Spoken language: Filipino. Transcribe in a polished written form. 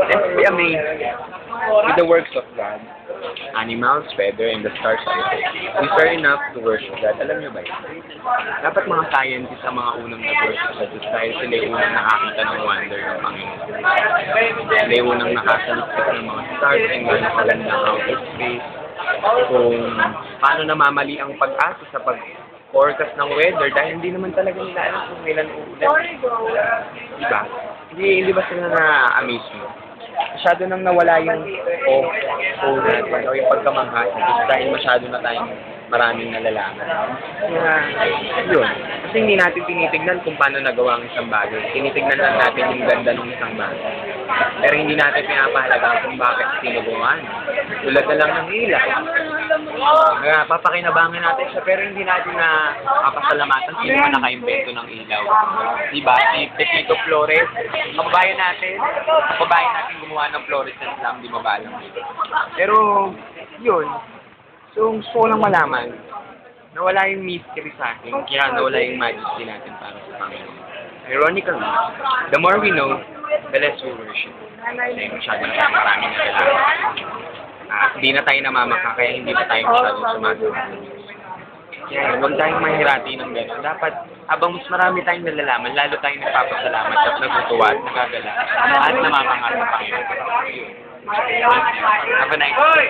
Let's be amazed with the works of God, animals, weather, and the stars. These are enough to worship God. Alam niyo ba yun? Dapat mga scientists ang mga unang nag-worship sa Diyos dahil sila yung unang nakakita ng wonder ng Panginoon. Sila yung unang nakasalukot ng mga stars and gano'ng kaganda ng outer space. Kung paano namamali ang pag-asa sa pag-forecast ng weather dahil hindi naman talaga nila alam kung kailan uulan. Diba? Hindi ba sila na-amaze mo? Masyado nang nawala yung natin o yung pagkamangha sa Diyos dahil masyado na tayong maraming nalalaman. Kaya, yun. Kasi hindi natin tinitignan kung paano nagawa ang isang bagay. Tinitignan lang natin yung ganda ng isang bagay. Pero hindi natin pinapahalagaan kung bakit sinubukan. Tulad na lang ng ilaw. Kaya papakinabangan natin siya pero hindi natin na kapasalamatan sino man nakaimbento ng ilaw. Diba? Si Pepito Flores, kababayan natin gumawa ng fluorescent lamp, di ba ba alam? Pero, yun. So, gusto ko lang malaman, nawala yung mystery sa atin, kaya nawala yung majesty natin para sa Panginoon. Ironically, the more we know, the less we worship. Kasi masyado na tayo maraming nalalaman. Hindi na tayo namamaka, kaya hindi na tayo masyadong sumasagot. Kaya huwag tayong mahirati ng gano'n. Dapat, habang mas marami tayong nalalaman, lalo tayong nagpapasalamat at natutuwa at nagagala at namamanga sa Panginoon. Have a nice day.